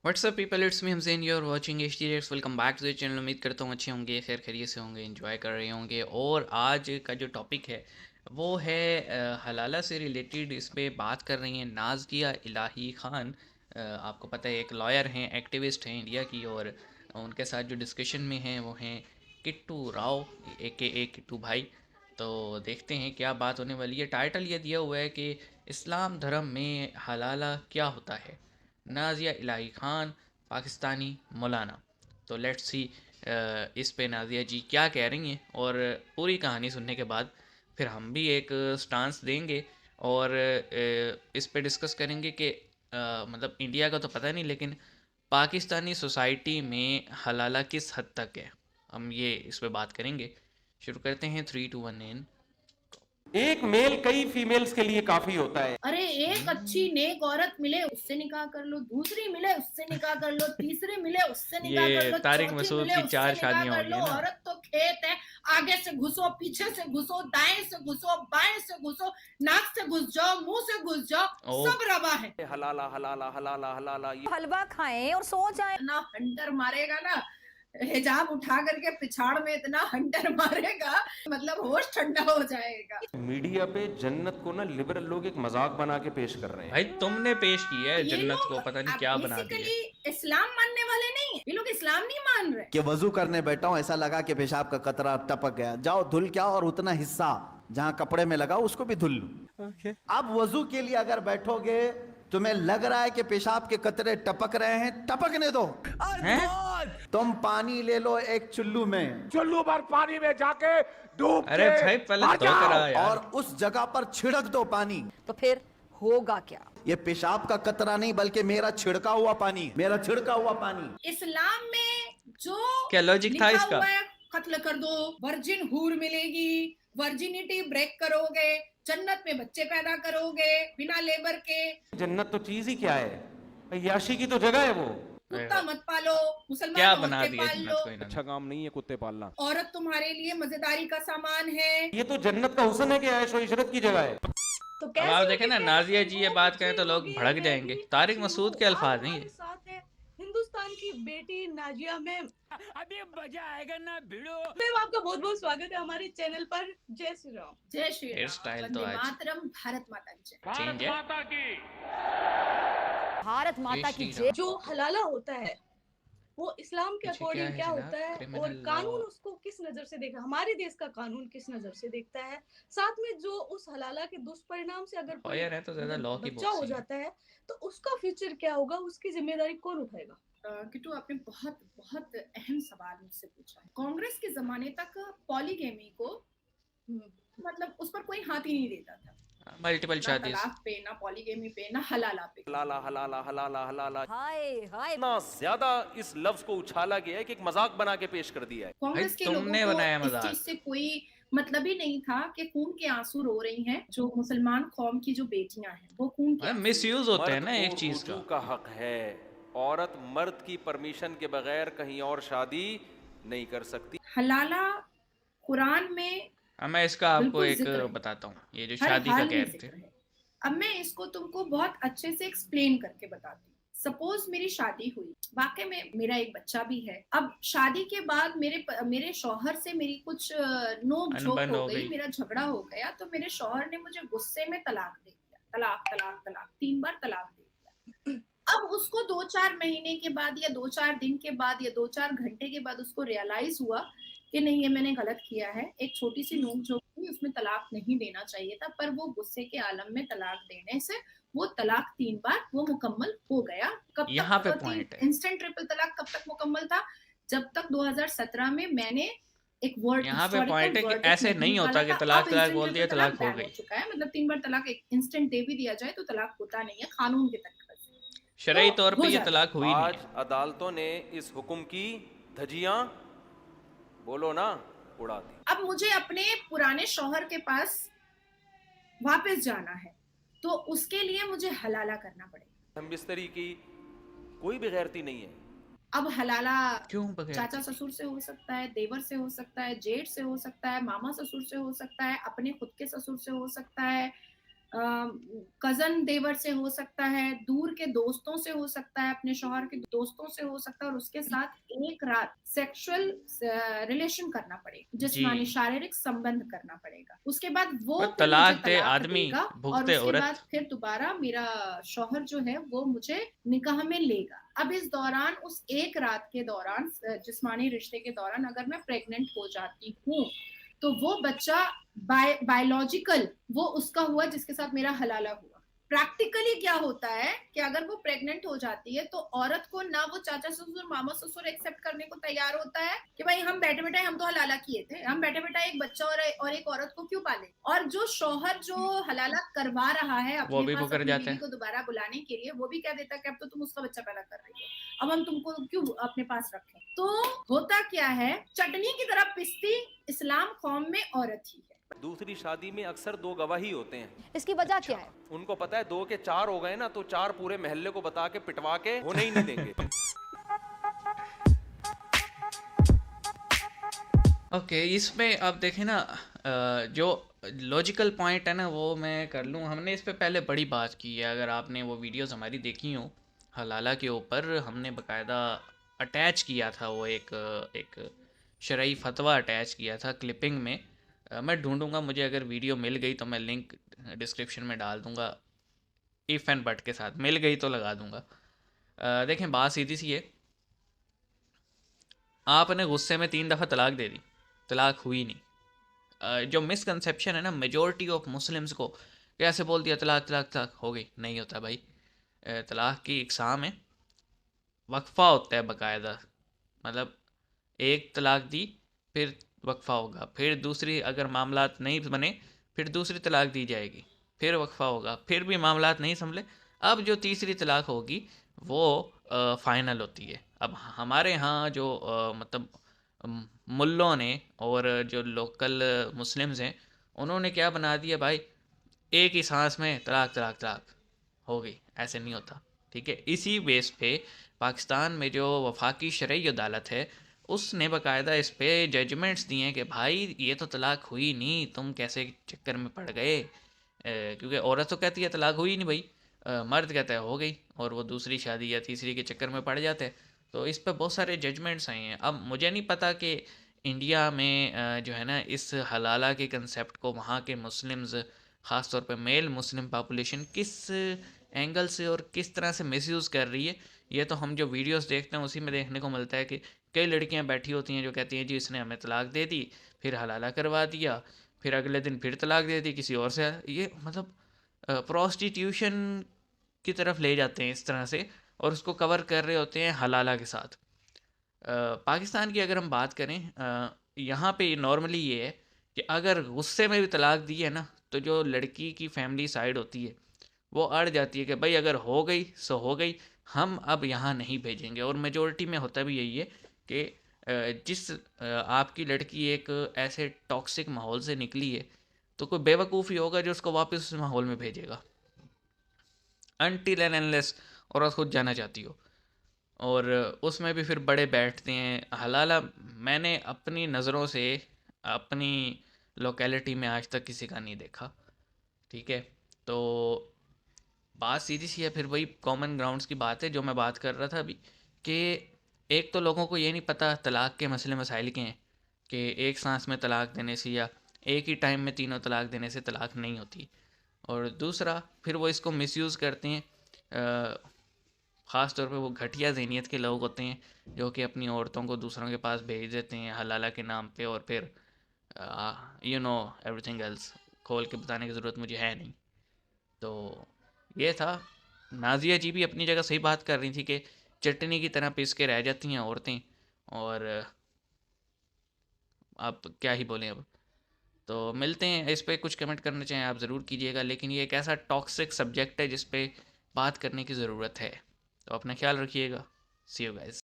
WhatsApp people, it's me Hamzain, you are watching HD Reacts। Welcome back to the channel. उम्मीद करता हूँ अच्छे होंगे, खैर खैरियत से होंगे, एंजॉय कर रहे होंगे। और आज का जो टॉपिक है वो है हलाला से रिलेटेड। इस पे बात कर रही हैं नाज़िया इलाही ख़ान। आपको पता है एक लॉयर हैं, एक्टिविस्ट हैं इंडिया की, और उनके साथ जो डिस्कशन में हैं वो हैं किट्टू राव AKA किट्टू भाई। तो देखते हैं क्या बात होने वाली है। टाइटल ये दिया हुआ है कि इस्लाम धर्म में हलाला क्या होता है, नाज़िया इलाही ख़ान पाकिस्तानी मौलाना। तो लेट्स सी इस पे नाज़िया जी क्या कह रही हैं, और पूरी कहानी सुनने के बाद फिर हम भी एक स्टांस देंगे और इस पे डिस्कस करेंगे कि मतलब इंडिया का तो पता नहीं, लेकिन पाकिस्तानी सोसाइटी में हलाला किस हद तक है, हम ये इस पे बात करेंगे। शुरू करते हैं 3 2 1 इन। एक मेल कई फीमेल्स के लिए काफी होता है। अरे एक अच्छी नेक औरत मिले उससे निकाह कर लो, दूसरी मिले उससे निकाह कर लो, तीसरी मिले उससे निकाह कर लो, तारिक चौथी मसूद मिले की उससे 4 निकाह शादियां कर हो लो। गई ना। औरत तो खेत है, आगे से घुसो, पीछे से घुसो, दाएं से घुसो, बाएं से घुसो, नाक से घुस जाओ, मुंह से घुस जाओ, सब रवा है। हलाला हलाला हलाला हलाला। हलवा खाएं और सो जाएं। इतना हंटर मारेगा ना, हिजाब उठा करके पिछाड़ में इतना हंटर मारेगा, मतलब होश ठंडा हो जाएगा। मीडिया पे जन्नत को ना लिबरल लोग एक मजाक बना के पेश कर रहे हैं। भाई तुमने पेश की है ये जन्नत लोग को, पता नहीं क्या बना दिया। बेसिकली इस्लाम मानने वाले नहीं है, ये लोग इस्लाम नहीं मान रहे। कि वजू करने बैठा हूं, ऐसा लगा कि पेशाब का कतरा टपक गया, जाओ धुल के आओ और उतना हिस्सा जहां कपड़े में लगा उसको भी धुल लो। अब वजू के लिए अगर बैठोगे, तुम्हें लग रहा है कि पेशाब के कतरे टपक रहे हैं, टपकने दो। तुम पानी ले लो एक चुल्लू में, चुल्लू भर पानी में जाके डूब अरे भाई पहले मर तो जाओ। करा यार। और उस जगह पर छिड़क दो पानी। तो फिर होगा क्या? ये पेशाब का कतरा नहीं बल्कि मेरा छिड़का हुआ पानी, मेरा छिड़का हुआ पानी। इस्लाम में जो क्या लॉजिक था लिखा इसका? हुआ है, कत्ल कर दो, वर्जिन हूर मिलेगी, वर्जिनिटी ब्रेक करोगे, जन्नत में बच्चे पैदा करोगे बिना लेबर के, जन्नत तो चीज ही क्या है, याशी की तो जगह है वो। कुत्ता मत पालो, मुसलमान क्या बना औरतें दिया पाल जन्नत लो, को इन्होंने। अच्छा काम नहीं है कुत्ते पालना। औरत तुम्हारे लिए मजेदारी का सामान है। ये तो जन्नत का हुस्न है कि ऐशो इशरत की जगह है। तो अब आप देखें ना, नाज़िया जी ये बात करें तो लोग भड़क जाएंगे। तारिक मसूद के अल्फाज नहीं है। साथ है हिंदुस्तान की बेटी नाजिया मैम। अभी मजा आएगा ना भिड़ो। मैम आपका बहुत बहुत स्वागत है हमारे चैनल पर। जय श्री राम। जय श्री हेयर राम, स्टाइल तो वंदे आज मातरम, भारत माता की जय। चेंज है। भारत माता जय की श्री जय। जो हलाला होता है वो इस्लाम के पीछे क्या अकॉर्डिंग है क्या जनाब? होता है Criminal और law। कानून उसको किस नजर से देखा, हमारे देश का कानून किस नजर से देखता है, साथ में जो उस हलाला के दुष्परिणाम से अगर कोई लॉयर है तो ज्यादा लॉ की बच्चा हो बुक्स ही है। जाता है तो उसका फ्यूचर क्या होगा, उसकी जिम्मेदारी कौन उठाएगा? किट्टू, आपने बहुत बहुत अहम सवाल मुझसे पूछा है। कांग्रेस के जमाने तक पॉलीगेमी को मतलब उस पर कोई हाथ ही नहीं देता था, मल्टीपल ना शादी। तलाक पे, ना पॉलीगेमी पे, ना हलाला पे। हलाला हलाला हलाला हलाला। हाय हाय। इतना ज्यादा इस लफ्ज को उछाला गया है कि एक मजाक बना के पेश कर दिया है। कांग्रेस के तुमने लोगों बनाया को इस मजाक। चीज से कोई मतलब ही नहीं था कि खून के आंसू रो रही हैं जो मुसलमान कौम की जो बेटियां हैं, वो खून के आंसू मिस यूज होते हैं मर्द ना एक को चीज रुजू का। का हक है। औरत मर्द की परमिशन के बगैर कहीं और शादी नहीं कर सकती। हलाला कुरान में अब मैं इसका आपको बिल्कुल एक जिक्र है, बताता हूँ, ये जो हर शादी का हाल कह में रहे थे। जिक्र है। अब मैं इसको तुमको बहुत अच्छे से एक्सप्लेन करके बताती हूँ। सपोज मेरी शादी हुई, वाकई में मेरा एक बच्चा भी है। अब शादी के बाद मेरे शौहर से मेरी कुछ नोक झोंक अनबन हो हो गई, गई। मेरा झगड़ा हो गया, तो मेरे शौहर ने मुझे गुस्से में तलाक दे दिया। तलाक तलाक तलाक 3 बार तलाक दे दिया। अब उसको 2-4 महीने के बाद या 2-4 दिन के बाद या 2-4 घंटे के बाद उसको रियलाइज हुआ कि नहीं, ये मैंने गलत किया है। एक छोटी सी नोक झोंक हुई, उसमें तलाक नहीं देना चाहिए था, पर वो गुस्से के आलम में तलाक देने से वो तलाक 3 बार वो मुकम्मल हो गया। कब यहाँ पे तक पॉइंट है। इंस्टेंट ट्रिपल तलाक कब तक मुकम्मल था? जब तक 2017 में मैंने एक वर्ड, यहाँ पे पॉइंट है कि ऐसे नहीं होता कि तलाक तलाक बोल दिया तलाक हो गई। चुका है, मतलब 3 बार तलाक एक इंस्टेंट दे भी दिया जाए तो तलाक होता नहीं है कानून के तहत। शरई तो तौर पे हो ये जाता तलाक हुई नहीं आज है। अदालतों ने इस हुक्म की धज्जियां बोलो ना उड़ा दी। अब मुझे अपने पुराने शौहर के पास वापस जाना है, तो उसके लिए मुझे हलाला करना पड़ेगा। हम बिस्तरी की कोई भी गैरती नहीं है। अब हलाला क्यों बगैर? चाचा ससुर से हो सकता है, देवर से हो सकता है, जेठ से हो सकता है, मामा ससुर से हो सकता है, अपने खुद के ससुर से हो सकता है, कजन देवर से हो सकता है, दूर के दोस्तों से हो सकता है, अपने शौहर के दोस्तों से हो सकता है, और उसके साथ एक रात सेक्सुअल रिलेशन करना पड़ेगा, जिस्मानी जी। शारीरिक संबंध करना पड़ेगा। उसके बाद वो पर फिर मुझे तलाक दे तलाक आदमी, देगा, और भुगते उसके बाद औरत। फिर दोबारा मेरा शौहर जो है वो मुझे निकाह में लेगा। अब इस दौरान, उस एक रात के दौरान, जिस्मानी रिश्ते के दौरान अगर मैं प्रेग्नेंट हो जाती हूँ, तो वो बच्चा बायोलॉजिकल वो उसका हुआ जिसके साथ मेरा हलाला हुआ। प्रैक्टिकली क्या होता है कि अगर वो प्रेग्नेंट हो जाती है तो औरत को ना वो चाचा ससुर मामा ससुर एक्सेप्ट करने को तैयार होता है कि भाई हम बैठे बैठे हम तो हलाला किए थे, हम बैठे बैठे एक बच्चा और एक औरत को क्यों पाले। और जो शौहर जो हलाला करवा रहा है वो अपने भी पास मुकर अपनी जाते बीवी हैं। को दोबारा बुलाने के लिए, वो भी कह देता है कि अब तो तुम उसका बच्चा पैदा कर रही हो, अब हम तुमको क्यों अपने पास रखें। तो होता क्या है, चटनी की तरह पिसती इस्लाम कौम में औरत ही है। दूसरी शादी में अक्सर 2 गवाह ही होते हैं। इसकी वजह क्या है? उनको पता है 2 के 4 हो गए ना तो 4 पूरे मोहल्ले को बता के पिटवा के होने ही नहीं देंगे। ओके, इसमें आप देखें ना, जो लॉजिकल पॉइंट है ना वो मैं कर लूँ। हमने इस पे पहले बड़ी बात की है, अगर आपने वो वीडियोस हमारी देखी हो हलाला के ऊपर, हमने बकायदा अटैच किया था वो एक शरई फतवा अटैच किया था क्लिपिंग में। मैं ढूंढूंगा, मुझे अगर वीडियो मिल गई तो मैं लिंक डिस्क्रिप्शन में डाल दूंगा, इफ़ एंड बट के साथ। मिल गई तो लगा दूंगा। देखें, बात सीधी सी है, आपने गुस्से में 3 दफ़ा तलाक दे दी, तलाक हुई नहीं। जो मिसकंसेप्शन है ना मेजॉरिटी ऑफ मुस्लिम्स को, कैसे बोल दिया तलाक तलाक तलाक हो गई, नहीं होता भाई। तलाक की इकसाम है, वक्फ़ा होता है बाकायदा। मतलब एक तलाक दी, फिर वक्फ़ा होगा, फिर दूसरी अगर मामलात नहीं बने फिर दूसरी तलाक दी जाएगी, फिर वक्फ़ा होगा, फिर भी मामलात नहीं संभले, अब जो तीसरी तलाक होगी वो फ़ाइनल होती है। अब हमारे यहाँ जो मतलब मुल्लों ने और जो लोकल मुस्लिम्स हैं, उन्होंने क्या बना दिया भाई, एक ही सांस में तलाक तलाक तलाक हो गई। ऐसे नहीं होता, ठीक है। इसी बेस पे पाकिस्तान में जो वफाकी शरई अदालत है, उसने बाकायदा इस पे जजमेंट्स दिए हैं कि भाई ये तो तलाक हुई नहीं, तुम कैसे चक्कर में पड़ गए। क्योंकि औरत तो कहती है तलाक हुई नहीं भाई, मर्द कहता है हो गई, और वो दूसरी शादी या तीसरी के चक्कर में पड़ जाते हैं। तो इस पे बहुत सारे जजमेंट्स आए हैं। अब मुझे नहीं पता कि इंडिया में जो है ना इस हलाला के कंसेप्ट को वहाँ के मुस्लिम्स, ख़ास तौर पे मेल मुस्लिम पॉपुलेशन किस एंगल से और किस तरह से मिसयूज़ कर रही है। ये तो हम जो वीडियोस देखते हैं उसी में देखने को मिलता है कि कई लड़कियां बैठी होती हैं जो कहती हैं जी इसने हमें तलाक दे दी, फिर हलाला करवा दिया, फिर अगले दिन फिर तलाक दे दी किसी और से। ये मतलब प्रोस्टिट्यूशन की तरफ ले जाते हैं इस तरह से, और उसको कवर कर रहे होते हैं हलाला के साथ। पाकिस्तान की अगर हम बात करें, यहाँ पे नॉर्मली ये है कि अगर गुस्से में भी तलाक दी है ना, तो जो लड़की की फैमिली साइड होती है वो अड़ जाती है कि भाई अगर हो गई सो हो गई, हम अब यहाँ नहीं भेजेंगे। और मेजोरिटी में होता भी यही है कि जिस आपकी लड़की एक ऐसे टॉक्सिक माहौल से निकली है, तो कोई बेवकूफ़ ही होगा जो उसको वापस उस माहौल में भेजेगा, अनटिल एंड अनलेस औरत खुद जाना चाहती हो। और उसमें भी फिर बड़े बैठते हैं। हलाला मैंने अपनी नज़रों से अपनी लोकेलिटी में आज तक किसी का नहीं देखा, ठीक है। तो बात सीधी सी है, फिर वही कॉमन ग्राउंड्स की बात है जो मैं बात कर रहा था अभी, कि एक तो लोगों को ये नहीं पता तलाक के मसले मसाइल के हैं, कि एक सांस में तलाक देने से या एक ही टाइम में तीनों तलाक देने से तलाक नहीं होती। और दूसरा फिर वो इसको मिसयूज़ करते हैं। ख़ास तौर पे वो घटिया ज़हनियत के लोग होते हैं जो कि अपनी औरतों को दूसरों के पास भेज देते हैं हलाला के नाम पे, और फिर यू नो एवरीथिंग एल्स, खोल के बताने की ज़रूरत मुझे है नहीं। तो ये था। नाजिया जी भी अपनी जगह सही बात कर रही थी कि चटनी की तरह पीस के रह जाती हैं औरतें, और आप क्या ही बोलें अब। तो मिलते हैं, इस पे कुछ कमेंट करना चाहें आप ज़रूर कीजिएगा, लेकिन ये एक ऐसा टॉक्सिक सब्जेक्ट है जिस पे बात करने की ज़रूरत है। तो अपना ख्याल रखिएगा। सी यू गाइस।